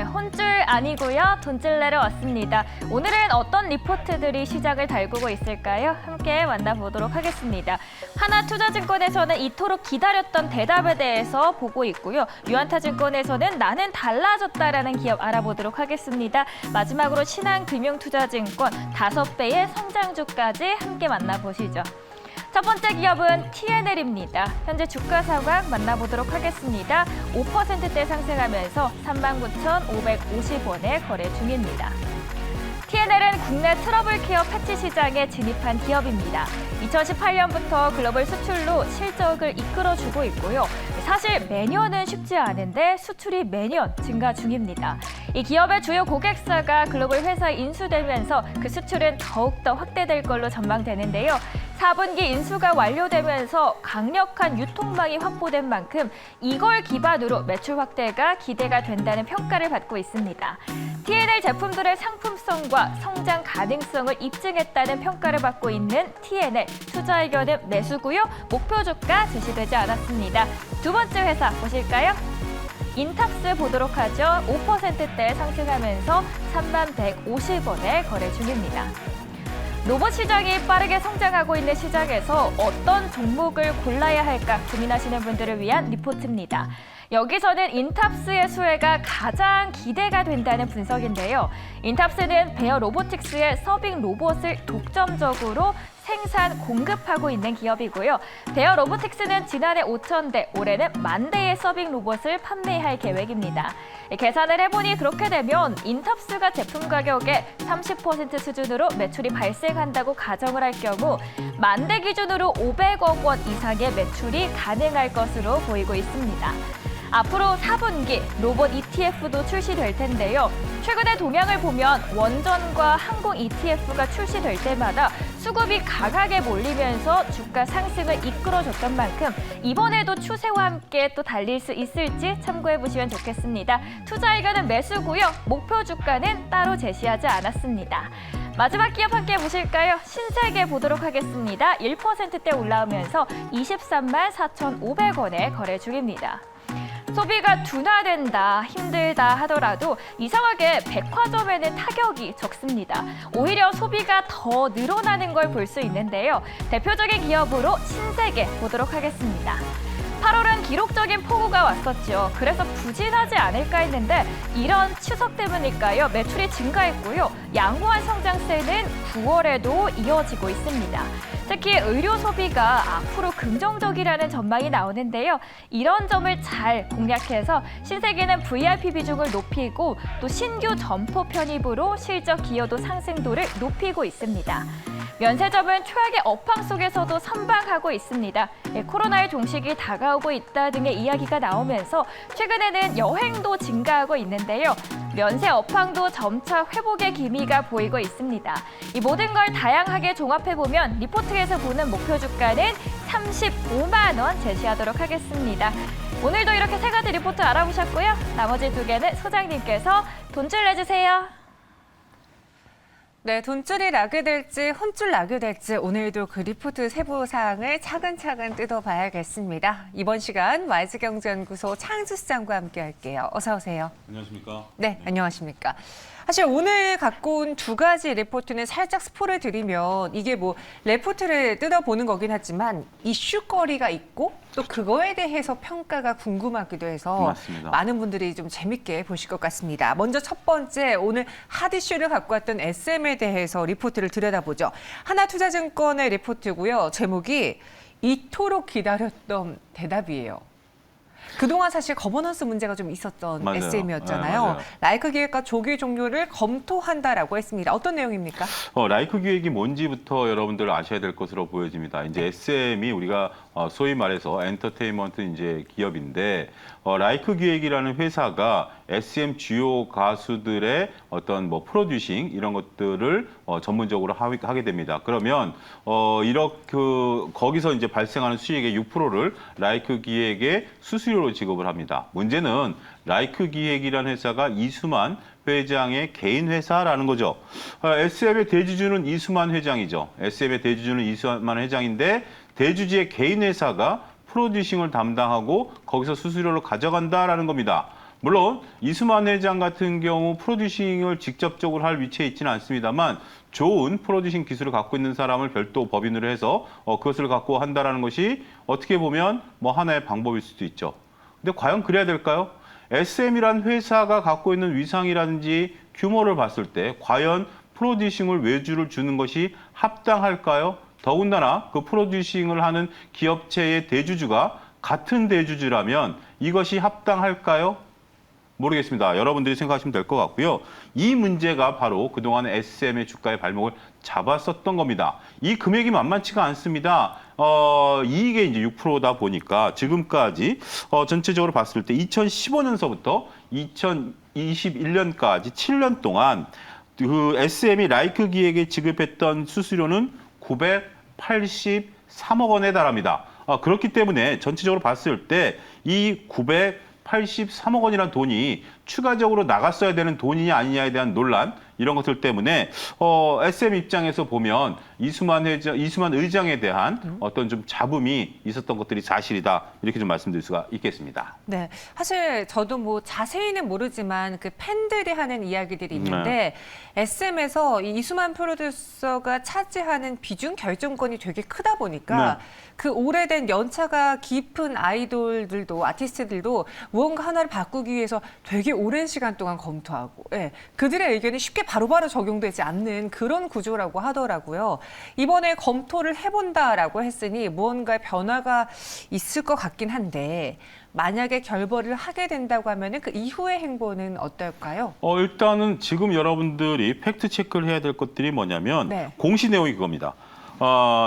혼줄 아니고요. 돈줄 내러 왔습니다. 오늘은 어떤 리포트들이 시장을 달구고 있을까요? 함께 만나보도록 하겠습니다. 하나투자증권에서는 이토록 기다렸던 대답에 대해서 보고 있고요. 유한타증권에서는 나는 달라졌다라는 기업 알아보도록 하겠습니다. 마지막으로 신한금융투자증권 5배의 성장주까지 함께 만나보시죠. 첫 번째 기업은 TNL입니다. 현재 주가 상황 만나보도록 하겠습니다. 5%대 상승하면서 39,550원에 거래 중입니다. TNL은 국내 트러블 케어 패치 시장에 진입한 기업입니다. 2018년부터 글로벌 수출로 실적을 이끌어주고 있고요. 사실 매년은 쉽지 않은데 수출이 매년 증가 중입니다. 이 기업의 주요 고객사가 글로벌 회사에 인수되면서 그 수출은 더욱더 확대될 걸로 전망되는데요. 4분기 인수가 완료되면서 강력한 유통망이 확보된 만큼 이걸 기반으로 매출 확대가 기대가 된다는 평가를 받고 있습니다. TNL 제품들의 상품성과 성장 가능성을 입증했다는 평가를 받고 있는 TNL 투자 의견은 매수고요. 목표 주가 제시되지 않았습니다. 두 번째 회사 보실까요? 인탑스 보도록 하죠. 5%대 상승하면서 3150원에 거래 중입니다. 로봇 시장이 빠르게 성장하고 있는 시장에서 어떤 종목을 골라야 할까 고민하시는 분들을 위한 리포트입니다. 여기서는 인탑스의 수혜가 가장 기대가 된다는 분석인데요. 인탑스는 베어 로보틱스의 서빙 로봇을 독점적으로 생산, 공급하고 있는 기업이고요. 베어 로보틱스는 지난해 5,000대, 올해는 10,000대의 서빙 로봇을 판매할 계획입니다. 계산을 해보니 그렇게 되면 인탑스가 제품 가격의 30% 수준으로 매출이 발생한다고 가정을 할 경우 10,000대 기준으로 500억 원 이상의 매출이 가능할 것으로 보이고 있습니다. 앞으로 4분기 로봇 ETF도 출시될 텐데요. 최근의 동향을 보면 원전과 항공 ETF가 출시될 때마다 수급이 강하게 몰리면서 주가 상승을 이끌어줬던 만큼 이번에도 추세와 함께 또 달릴 수 있을지 참고해 보시면 좋겠습니다. 투자 의견은 매수고요. 목표 주가는 따로 제시하지 않았습니다. 마지막 기업 함께 보실까요? 신세계 보도록 하겠습니다. 1%대 올라오면서 234,500원에 거래 중입니다. 소비가 둔화된다, 힘들다 하더라도 이상하게 백화점에는 타격이 적습니다. 오히려 소비가 더 늘어나는 걸 볼 수 있는데요. 대표적인 기업으로 신세계 보도록 하겠습니다. 8월은 기록적인 폭우가 왔었죠. 그래서 부진하지 않을까 했는데 이런 추석 때문일까요? 매출이 증가했고요. 양호한 성장세는 9월에도 이어지고 있습니다. 특히 의료 소비가 앞으로 긍정적이라는 전망이 나오는데요. 이런 점을 잘 공략해서 신세계는 VIP 비중을 높이고 또 신규 점포 편입으로 실적 기여도 상승도를 높이고 있습니다. 면세점은 최악의 업황 속에서도 선방하고 있습니다. 코로나의 종식이 다가오고 있다 등의 이야기가 나오면서 최근에는 여행도 증가하고 있는데요. 면세 업황도 점차 회복의 기미가 보이고 있습니다. 이 모든 걸 다양하게 종합해보면 리포트에서 보는 목표 주가는 35만 원 제시하도록 하겠습니다. 오늘도 이렇게 세 가지 리포트 알아보셨고요. 나머지 두 개는 소장님께서 돈줄 내주세요. 네, 돈줄이 나게 될지 혼줄 나게 될지 오늘도 그 리포트 세부 사항을 차근차근 뜯어봐야겠습니다. 이번 시간 YG경제연구소 창수시장과 함께 할게요. 어서 오세요. 안녕하십니까? 네, 안녕하십니까. 사실 오늘 갖고 온 두 가지 리포트는 살짝 스포를 드리면 이게 뭐 리포트를 뜯어보는 거긴 하지만 이슈거리가 있고 또 그거에 대해서 평가가 궁금하기도 해서 맞습니다. 많은 분들이 좀 재밌게 보실 것 같습니다. 먼저 첫 번째 오늘 핫 이슈를 갖고 왔던 SM에 대해서 리포트를 들여다보죠. 하나투자증권의 리포트고요. 제목이 이토록 기다렸던 대답이에요. 그동안 사실 거버넌스 문제가 좀 있었던 맞아요. SM이었잖아요. 맞아요. 라이크 기획과 조기 종료를 검토한다라고 했습니다. 어떤 내용입니까? 라이크 기획이 뭔지부터 여러분들 아셔야 될 것으로 보여집니다. 이제 SM이 우리가 소위 말해서 엔터테인먼트 이제 기업인데 라이크 기획이라는 회사가 SM 주요 가수들의 어떤 뭐 프로듀싱 이런 것들을 전문적으로 하게 됩니다. 그러면 이렇게 거기서 이제 발생하는 수익의 6%를 라이크 기획에 수수료로 지급을 합니다. 문제는 라이크 기획이라는 회사가 이수만 회장의 개인 회사라는 거죠. SM의 대주주는 이수만 회장이죠. SM의 대주주는 이수만 회장인데 대주주의 개인 회사가 프로듀싱을 담당하고 거기서 수수료를 가져간다라는 겁니다. 물론 이수만 회장 같은 경우 프로듀싱을 직접적으로 할 위치에 있지는 않습니다만 좋은 프로듀싱 기술을 갖고 있는 사람을 별도 법인으로 해서 그것을 갖고 한다라는 것이 어떻게 보면 뭐 하나의 방법일 수도 있죠. 근데 과연 그래야 될까요? SM이란 회사가 갖고 있는 위상이라든지 규모를 봤을 때 과연 프로듀싱을 외주를 주는 것이 합당할까요? 더군다나 그 프로듀싱을 하는 기업체의 대주주가 같은 대주주라면 이것이 합당할까요? 모르겠습니다. 여러분들이 생각하시면 될 것 같고요. 이 문제가 바로 그동안 SM의 주가의 발목을 잡았었던 겁니다. 이 금액이 만만치가 않습니다. 이익이 이제 6%다 보니까 지금까지 전체적으로 봤을 때 2015년서부터 2021년까지 7년 동안 그 SM이 라이크 기획에 지급했던 수수료는 983억 원에 달합니다. 그렇기 때문에 전체적으로 봤을 때 이 983억 원이라는 돈이 추가적으로 나갔어야 되는 돈이냐 아니냐에 대한 논란 이런 것들 때문에 SM 입장에서 보면 이수만 의장에 대한 어떤 좀 잡음이 있었던 것들이 사실이다 이렇게 좀 말씀드릴 수가 있겠습니다. 네, 사실 저도 뭐 자세히는 모르지만 그 팬들이 하는 이야기들이 있는데 SM에서 이 이수만 프로듀서가 차지하는 비중 결정권이 되게 크다 보니까 그 오래된 연차가 깊은 아이돌들도 아티스트들도 무언가 하나를 바꾸기 위해서 되게 오랜 시간 동안 검토하고 그들의 의견이 쉽게 바로바로 적용되지 않는 그런 구조라고 하더라고요. 이번에 검토를 해본다라고 했으니 무언가의 변화가 있을 것 같긴 한데 만약에 결벌을 하게 된다고 하면 그 이후의 행보는 어떨까요? 일단은 지금 여러분들이 팩트 체크를 해야 될 것들이 뭐냐면 공시 내용이 그겁니다.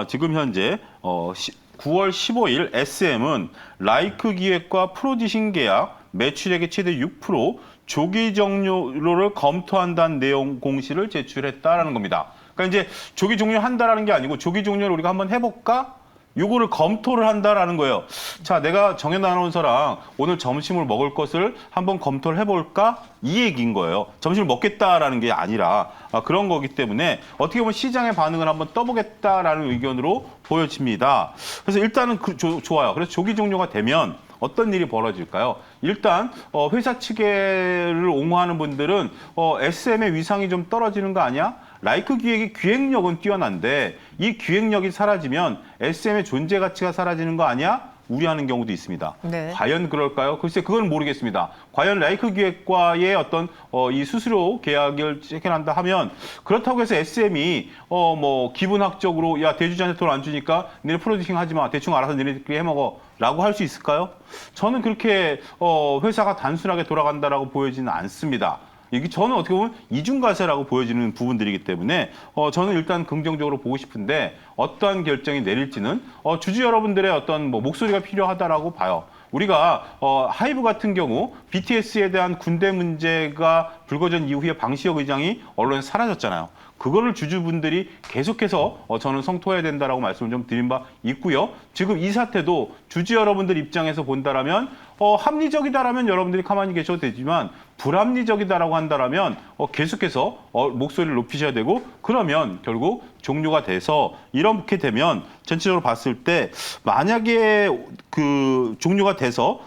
지금 현재 9월 15일 SM은 라이크 기획과 프로듀싱 계약 매출액의 최대 6% 조기 종료를 검토한다는 내용 공시를 제출했다라는 겁니다. 그러니까 이제 조기 종료한다라는 게 아니고 조기 종료를 우리가 한번 해볼까? 요거를 검토를 한다라는 거예요. 자, 내가 정현 아나운서랑 오늘 점심을 먹을 것을 한번 검토를 해볼까? 이 얘기인 거예요. 점심을 먹겠다라는 게 아니라 그런 거기 때문에 어떻게 보면 시장의 반응을 한번 떠보겠다라는 의견으로 보여집니다. 그래서 일단은 좋아요. 그래서 조기 종료가 되면 어떤 일이 벌어질까요? 일단 회사 측을 옹호하는 분들은 SM의 위상이 좀 떨어지는 거 아니야? 라이크 기획의 기획력은 뛰어난데 이 기획력이 사라지면 SM의 존재 가치가 사라지는 거 아니야? 우려하는 경우도 있습니다. 과연 그럴까요? 글쎄 그건 모르겠습니다. 과연 라이크 기획과의 어떤 이 수수료 계약을 체결한다 하면 그렇다고 해서 SM이 뭐 기분학적으로 야 대주주한테 돈 안 주니까 니네 프로듀싱 하지 마. 대충 알아서 니네들끼리 해먹어. 라고 할 수 있을까요? 저는 그렇게 회사가 단순하게 돌아간다라고 보여지는 않습니다. 이게 저는 어떻게 보면 이중과세라고 보여지는 부분들이기 때문에 저는 일단 긍정적으로 보고 싶은데 어떠한 결정이 내릴지는 주주 여러분들의 어떤 뭐 목소리가 필요하다라고 봐요. 우리가 하이브 같은 경우 BTS에 대한 군대 문제가 불거진 이후에 방시혁 의장이 언론에 사라졌잖아요. 그거를 주주분들이 계속해서 저는 성토해야 된다라고 말씀을 좀 드린 바 있고요. 지금 이 사태도 주주 여러분들 입장에서 본다라면 합리적이다라면 여러분들이 가만히 계셔도 되지만 불합리적이다라고 한다라면 계속해서 목소리를 높이셔야 되고 그러면 결국 종료가 돼서 이렇게 되면 전체적으로 봤을 때 만약에 그 종료가 돼서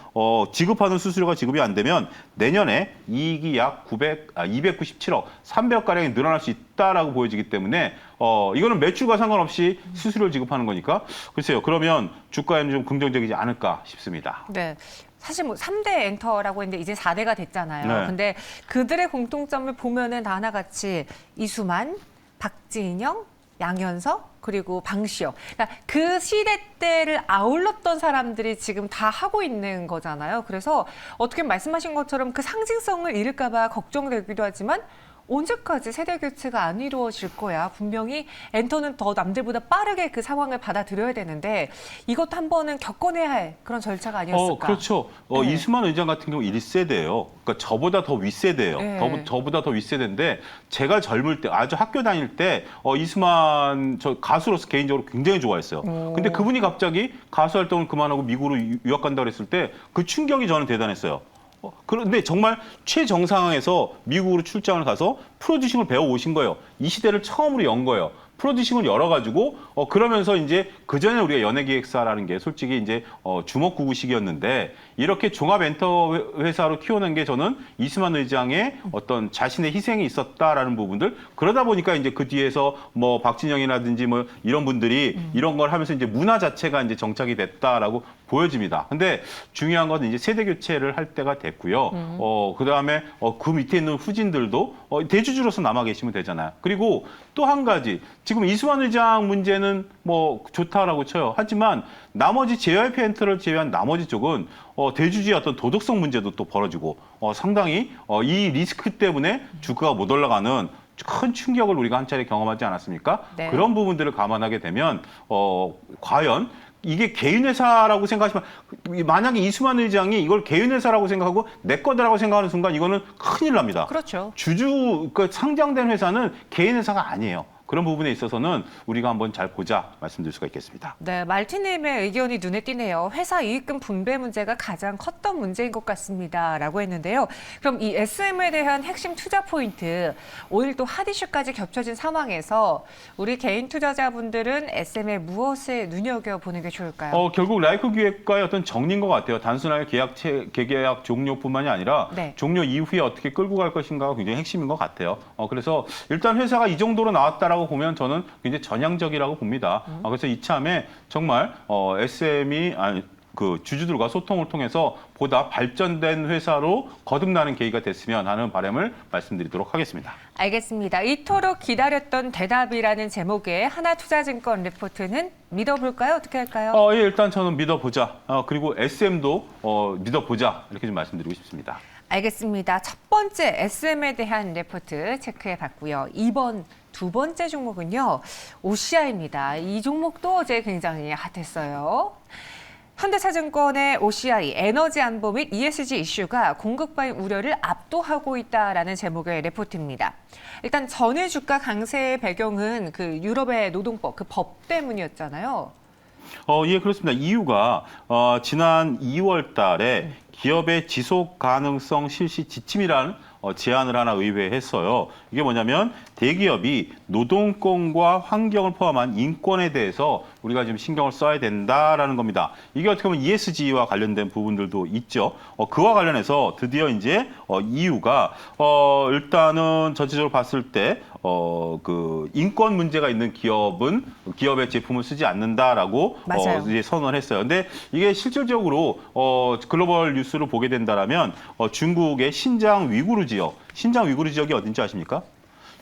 지급하는 수수료가 지급이 안 되면 내년에 이익이 약 297억, 300억가량이 늘어날 수 있다라고 보여지기 때문에 이거는 매출과 상관없이 수수료를 지급하는 거니까 글쎄요. 그러면 주가에는 좀 긍정적이지 않을까 싶습니다. 네. 사실 뭐 3대 엔터라고 했는데 이제 4대가 됐잖아요. 근데 그들의 공통점을 보면은 다 하나같이 이수만, 박진영, 양현석 그리고 방시혁. 그러니까 그 시대 때를 아울렀던 사람들이 지금 다 하고 있는 거잖아요. 그래서 어떻게 말씀하신 것처럼 그 상징성을 잃을까 봐 걱정되기도 하지만 언제까지 세대 교체가 안 이루어질 거야. 분명히 엔터는 더 남들보다 빠르게 그 상황을 받아들여야 되는데 이것도 한 번은 겪어내야 할 그런 절차가 아니었을까. 그렇죠. 이수만 의장 같은 경우 1세대예요. 그러니까 저보다 더 윗세대예요. 저보다 더 윗세대인데 제가 젊을 때 아주 학교 다닐 때 이수만 저 가수로서 개인적으로 굉장히 좋아했어요. 근데 그분이 갑자기 가수 활동을 그만하고 미국으로 유학 간다고 했을 때 그 충격이 저는 대단했어요. 그런데 정말 최정상에서 미국으로 출장을 가서 프로듀싱을 배워 오신 거예요. 이 시대를 처음으로 연 거예요. 프로듀싱을 열어가지고 그러면서 이제 그 전에 우리가 연예기획사라는 게 솔직히 이제 주먹구구식이었는데 이렇게 종합 엔터 회사로 키워낸 게 저는 이수만 의장의 어떤 자신의 희생이 있었다라는 부분들 그러다 보니까 이제 그 뒤에서 뭐 박진영이라든지 뭐 이런 분들이 이런 걸 하면서 이제 문화 자체가 이제 정착이 됐다라고 보여집니다. 근데 중요한 건 이제 세대 교체를 할 때가 됐고요. 그다음에 그 밑에 있는 후진들도 대주주로서 남아 계시면 되잖아요. 그리고 또 한 가지 지금 이수만 의장 문제는 뭐 좋다라고 쳐요. 하지만 나머지 JYP 엔터를 제외한 나머지 쪽은 대주주의 어떤 도덕성 문제도 또 벌어지고 상당히 이 리스크 때문에 주가가 못 올라가는 큰 충격을 우리가 한 차례 경험하지 않았습니까? 네. 그런 부분들을 감안하게 되면 과연 이게 개인 회사라고 생각하시면 만약에 이수만 의장이 이걸 개인 회사라고 생각하고 내 거다라고 생각하는 순간 이거는 큰일 납니다. 그렇죠. 그 상장된 회사는 개인 회사가 아니에요. 그런 부분에 있어서는 우리가 한번 잘 보자 말씀드릴 수가 있겠습니다. 네, 말티님의 의견이 눈에 띄네요. 회사 이익금 분배 문제가 가장 컸던 문제인 것 같습니다. 라고 했는데요. 그럼 이 SM에 대한 핵심 투자 포인트, 오늘 또 핫이슈까지 겹쳐진 상황에서 우리 개인 투자자분들은 SM에 무엇에 눈여겨보는 게 좋을까요? 결국 라이크 기획과의 어떤 정리인 것 같아요. 단순하게 계약 종료뿐만이 아니라 네. 종료 이후에 어떻게 끌고 갈 것인가가 굉장히 핵심인 것 같아요. 그래서 일단 회사가 이 정도로 나왔다라고 보면 저는 굉장히 전향적이라고 봅니다. 그래서 이참에 정말 SM이 그 주주들과 소통을 통해서 보다 발전된 회사로 거듭나는 계기가 됐으면 하는 바람을 말씀드리도록 하겠습니다. 알겠습니다. 이토록 기다렸던 대답이라는 제목의 하나투자증권 리포트는 믿어볼까요? 어떻게 할까요? 예, 일단 저는 믿어보자. 그리고 SM도 믿어보자. 이렇게 좀 말씀드리고 싶습니다. 알겠습니다. 첫 번째 SM에 대한 리포트 체크해 봤고요. 두 번째 종목은요. OCI입니다. 이 종목도 어제 굉장히 핫했어요. 현대차증권의 OCI, 에너지 안보 및 ESG 이슈가 공급 과잉 우려를 압도하고 있다라는 제목의 레포트입니다. 일단 전일 주가 강세의 배경은 그 유럽의 노동법, 그 법 때문이었잖아요. 예, 그렇습니다. 이유가 지난 2월 달에 기업의 지속 가능성 실시 지침이라는 제안을 하나 의회에 했어요. 이게 뭐냐면 대기업이 노동권과 환경을 포함한 인권에 대해서 우리가 지금 신경을 써야 된다라는 겁니다. 이게 어떻게 보면 ESG와 관련된 부분들도 있죠. 그와 관련해서 드디어 이제 EU가 일단은 전체적으로 봤을 때 그 인권 문제가 있는 기업은 기업의 제품을 쓰지 않는다라고 이제 선언을 했어요. 근데 이게 실질적으로 글로벌 뉴스를 보게 된다라면 중국의 신장 위구르 지역이 어딘지 아십니까?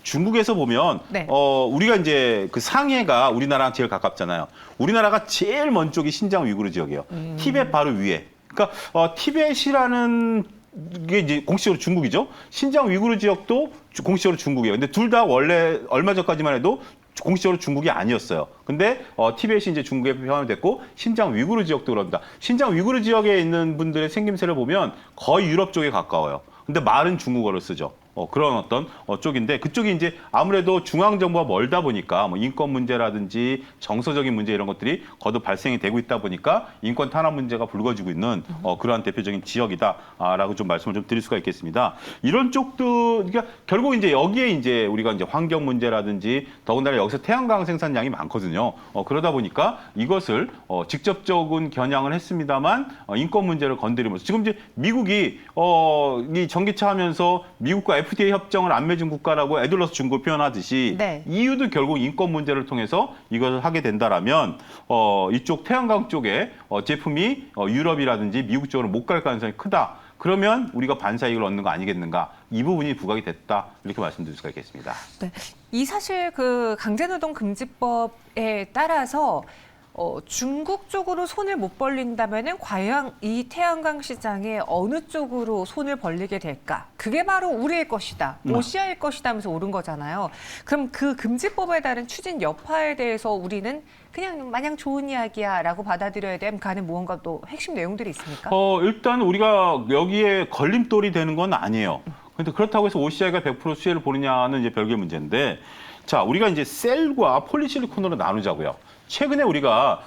중국에서 보면 네. 우리가 이제 그 상해가 우리나라랑 제일 가깝잖아요. 우리나라가 제일 먼 쪽이 신장 위구르 지역이에요. 티벳 바로 위에. 그러니까 티벳이라는 게 이제 공식적으로 중국이죠. 신장 위구르 지역도 공식적으로 중국이에요. 근데 둘 다 원래 얼마 전까지만 해도 공식적으로 중국이 아니었어요. 근데 티벳이 이제 중국에 포함됐고 신장 위구르 지역도 그럽니다. 신장 위구르 지역에 있는 분들의 생김새를 보면 거의 유럽 쪽에 가까워요. 근데 말은 중국어를 쓰죠. 그런 어떤 쪽인데 그쪽이 이제 아무래도 중앙 정부가 멀다 보니까 뭐 인권 문제라든지 정서적인 문제 이런 것들이 거듭 발생이 되고 있다 보니까 인권 탄압 문제가 불거지고 있는 그러한 대표적인 지역이다라고 좀 말씀을 좀 드릴 수가 있겠습니다. 이런 쪽도 그러니까 결국 이제 여기에 이제 우리가 이제 환경 문제라든지 더군다나 여기서 태양광 생산량이 많거든요. 그러다 보니까 이것을 직접적인 겨냥을 했습니다만 인권 문제를 건드리면서 지금 이제 미국이 이 전기차 하면서 미국과 FTA 협정을 안 맺은 국가라고 애들러서 중국을 표현하듯이 네. EU도 결국 인권 문제를 통해서 이것을 하게 된다라면 이쪽 태양광 쪽에 제품이 유럽이라든지 미국 쪽으로 못 갈 가능성이 크다. 그러면 우리가 반사이익을 얻는 거 아니겠는가? 이 부분이 부각이 됐다. 이렇게 말씀드릴 수가 있겠습니다. 네. 이 사실 그 강제노동 금지법에 따라서 중국 쪽으로 손을 못 벌린다면은 과연 이 태양광 시장에 어느 쪽으로 손을 벌리게 될까? 그게 바로 우리의 것이다, OCI일 것이다 하면서 오른 거잖아요. 그럼 그 금지법에 따른 추진 여파에 대해서 우리는 그냥 마냥 좋은 이야기야라고 받아들여야 되는 가는 무언가 또 핵심 내용들이 있습니까? 일단 우리가 여기에 걸림돌이 되는 건 아니에요. 그런데 그렇다고 해서 OCI가 100% 수혜를 보느냐는 이제 별개의 문제인데, 자 우리가 이제 셀과 폴리실리콘으로 나누자고요. 최근에 우리가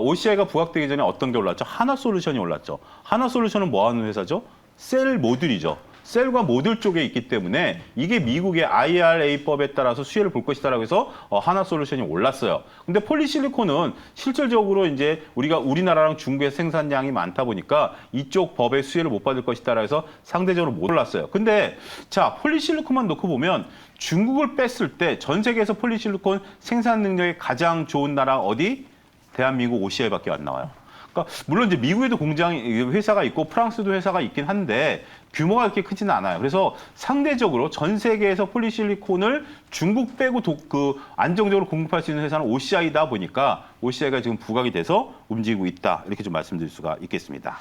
OCI가 부각되기 전에 어떤 게 올랐죠? 하나솔루션이 올랐죠. 하나솔루션은 뭐 하는 회사죠? 셀 모듈이죠. 셀과 모듈 쪽에 있기 때문에 이게 미국의 IRA법에 따라서 수혜를 볼 것이다라고 해서 하나솔루션이 올랐어요. 근데 폴리실리콘은 실질적으로 이제 우리나라랑 중국의 생산량이 많다 보니까 이쪽 법의 수혜를 못 받을 것이다라고 해서 상대적으로 못 올랐어요. 근데 자, 폴리실리콘만 놓고 보면 중국을 뺐을 때 전 세계에서 폴리실리콘 생산 능력이 가장 좋은 나라 어디? 대한민국 OCI밖에 안 나와요. 그러니까 물론 이제 미국에도 회사가 있고 프랑스도 회사가 있긴 한데 규모가 그렇게 크지는 않아요. 그래서 상대적으로 전 세계에서 폴리실리콘을 중국 빼고 안정적으로 공급할 수 있는 회사는 OCI다 보니까 OCI가 지금 부각이 돼서 움직이고 있다. 이렇게 좀 말씀드릴 수가 있겠습니다.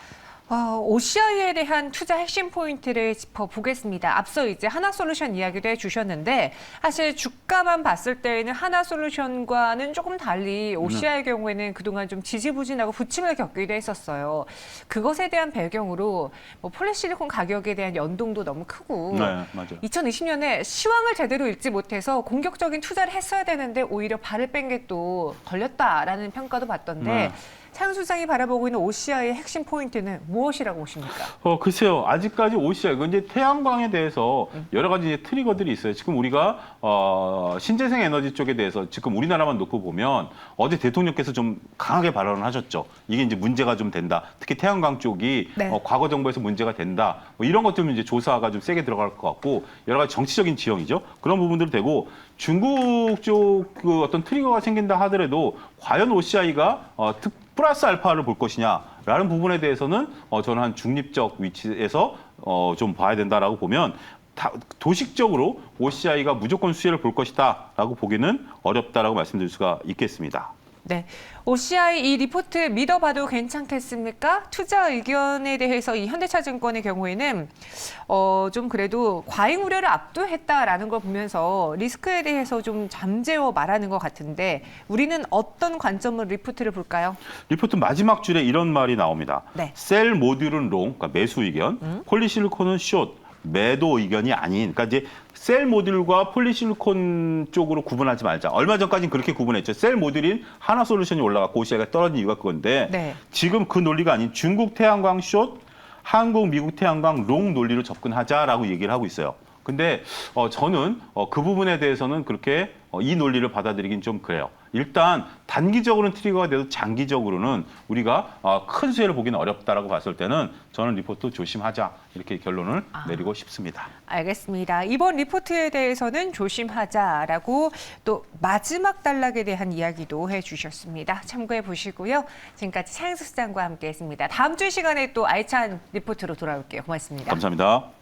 OCI에 대한 투자 핵심 포인트를 짚어보겠습니다. 앞서 이제 하나솔루션 이야기도 해주셨는데 사실 주가만 봤을 때에는 하나솔루션과는 조금 달리 OCI의 경우에는 그동안 좀 지지부진하고 부침을 겪기도 했었어요. 그것에 대한 배경으로 폴리실리콘 가격에 대한 연동도 너무 크고 네, 맞아요. 2020년에 시황을 제대로 읽지 못해서 공격적인 투자를 했어야 되는데 오히려 발을 뺀 게 또 걸렸다라는 평가도 받던데 네. 차영 소장이 바라보고 있는 OCI의 핵심 포인트는 무엇이라고 보십니까? 글쎄요. 아직까지 OCI, 이제 태양광에 대해서 여러 가지 이제 트리거들이 있어요. 지금 우리가 신재생 에너지 쪽에 대해서 지금 우리나라만 놓고 보면 어제 대통령께서 좀 강하게 발언을 하셨죠. 이게 이제 문제가 좀 된다. 특히 태양광 쪽이 네. 과거 정부에서 문제가 된다. 이런 것들은 이제 조사가 좀 세게 들어갈 것 같고 여러 가지 정치적인 지형이죠. 그런 부분들 되고 중국 쪽 어떤 트리거가 생긴다 하더라도 과연 OCI가 플러스 알파를 볼 것이냐라는 부분에 대해서는 저는 한 중립적 위치에서 좀 봐야 된다라고 보면 도식적으로 OCI가 무조건 수혜를 볼 것이다라고 보기는 어렵다라고 말씀드릴 수가 있겠습니다. 네, OCI 이 리포트 믿어봐도 괜찮겠습니까? 투자 의견에 대해서 이 현대차증권의 경우에는 좀 그래도 과잉 우려를 압도했다라는 걸 보면서 리스크에 대해서 좀 잠재워 말하는 것 같은데 우리는 어떤 관점으로 리포트를 볼까요? 리포트 마지막 줄에 이런 말이 나옵니다. 네. 셀 모듈은 롱, 그러니까 매수 의견, 폴리실리콘은 숏, 매도 의견이 아닌, 그러니까 이제 셀 모듈과 폴리실리콘 쪽으로 구분하지 말자. 얼마 전까지는 그렇게 구분했죠. 셀 모듈인 하나솔루션이 올라갔고 OCI가 떨어진 이유가 그건데 네. 지금 그 논리가 아닌 중국 태양광 숏, 한국, 미국 태양광 롱 논리로 접근하자라고 얘기를 하고 있어요. 근데 저는 그 부분에 대해서는 그렇게 이 논리를 받아들이긴 좀 그래요. 일단 단기적으로는 트리거가 돼도 장기적으로는 우리가 큰 수혜를 보기는 어렵다라고 봤을 때는 저는 리포트 조심하자 이렇게 결론을 내리고 싶습니다. 알겠습니다. 이번 리포트에 대해서는 조심하자라고 또 마지막 단락에 대한 이야기도 해주셨습니다. 참고해 보시고요. 지금까지 차영수 시장과 함께했습니다. 다음 주 시간에 또 알찬 리포트로 돌아올게요. 고맙습니다. 감사합니다.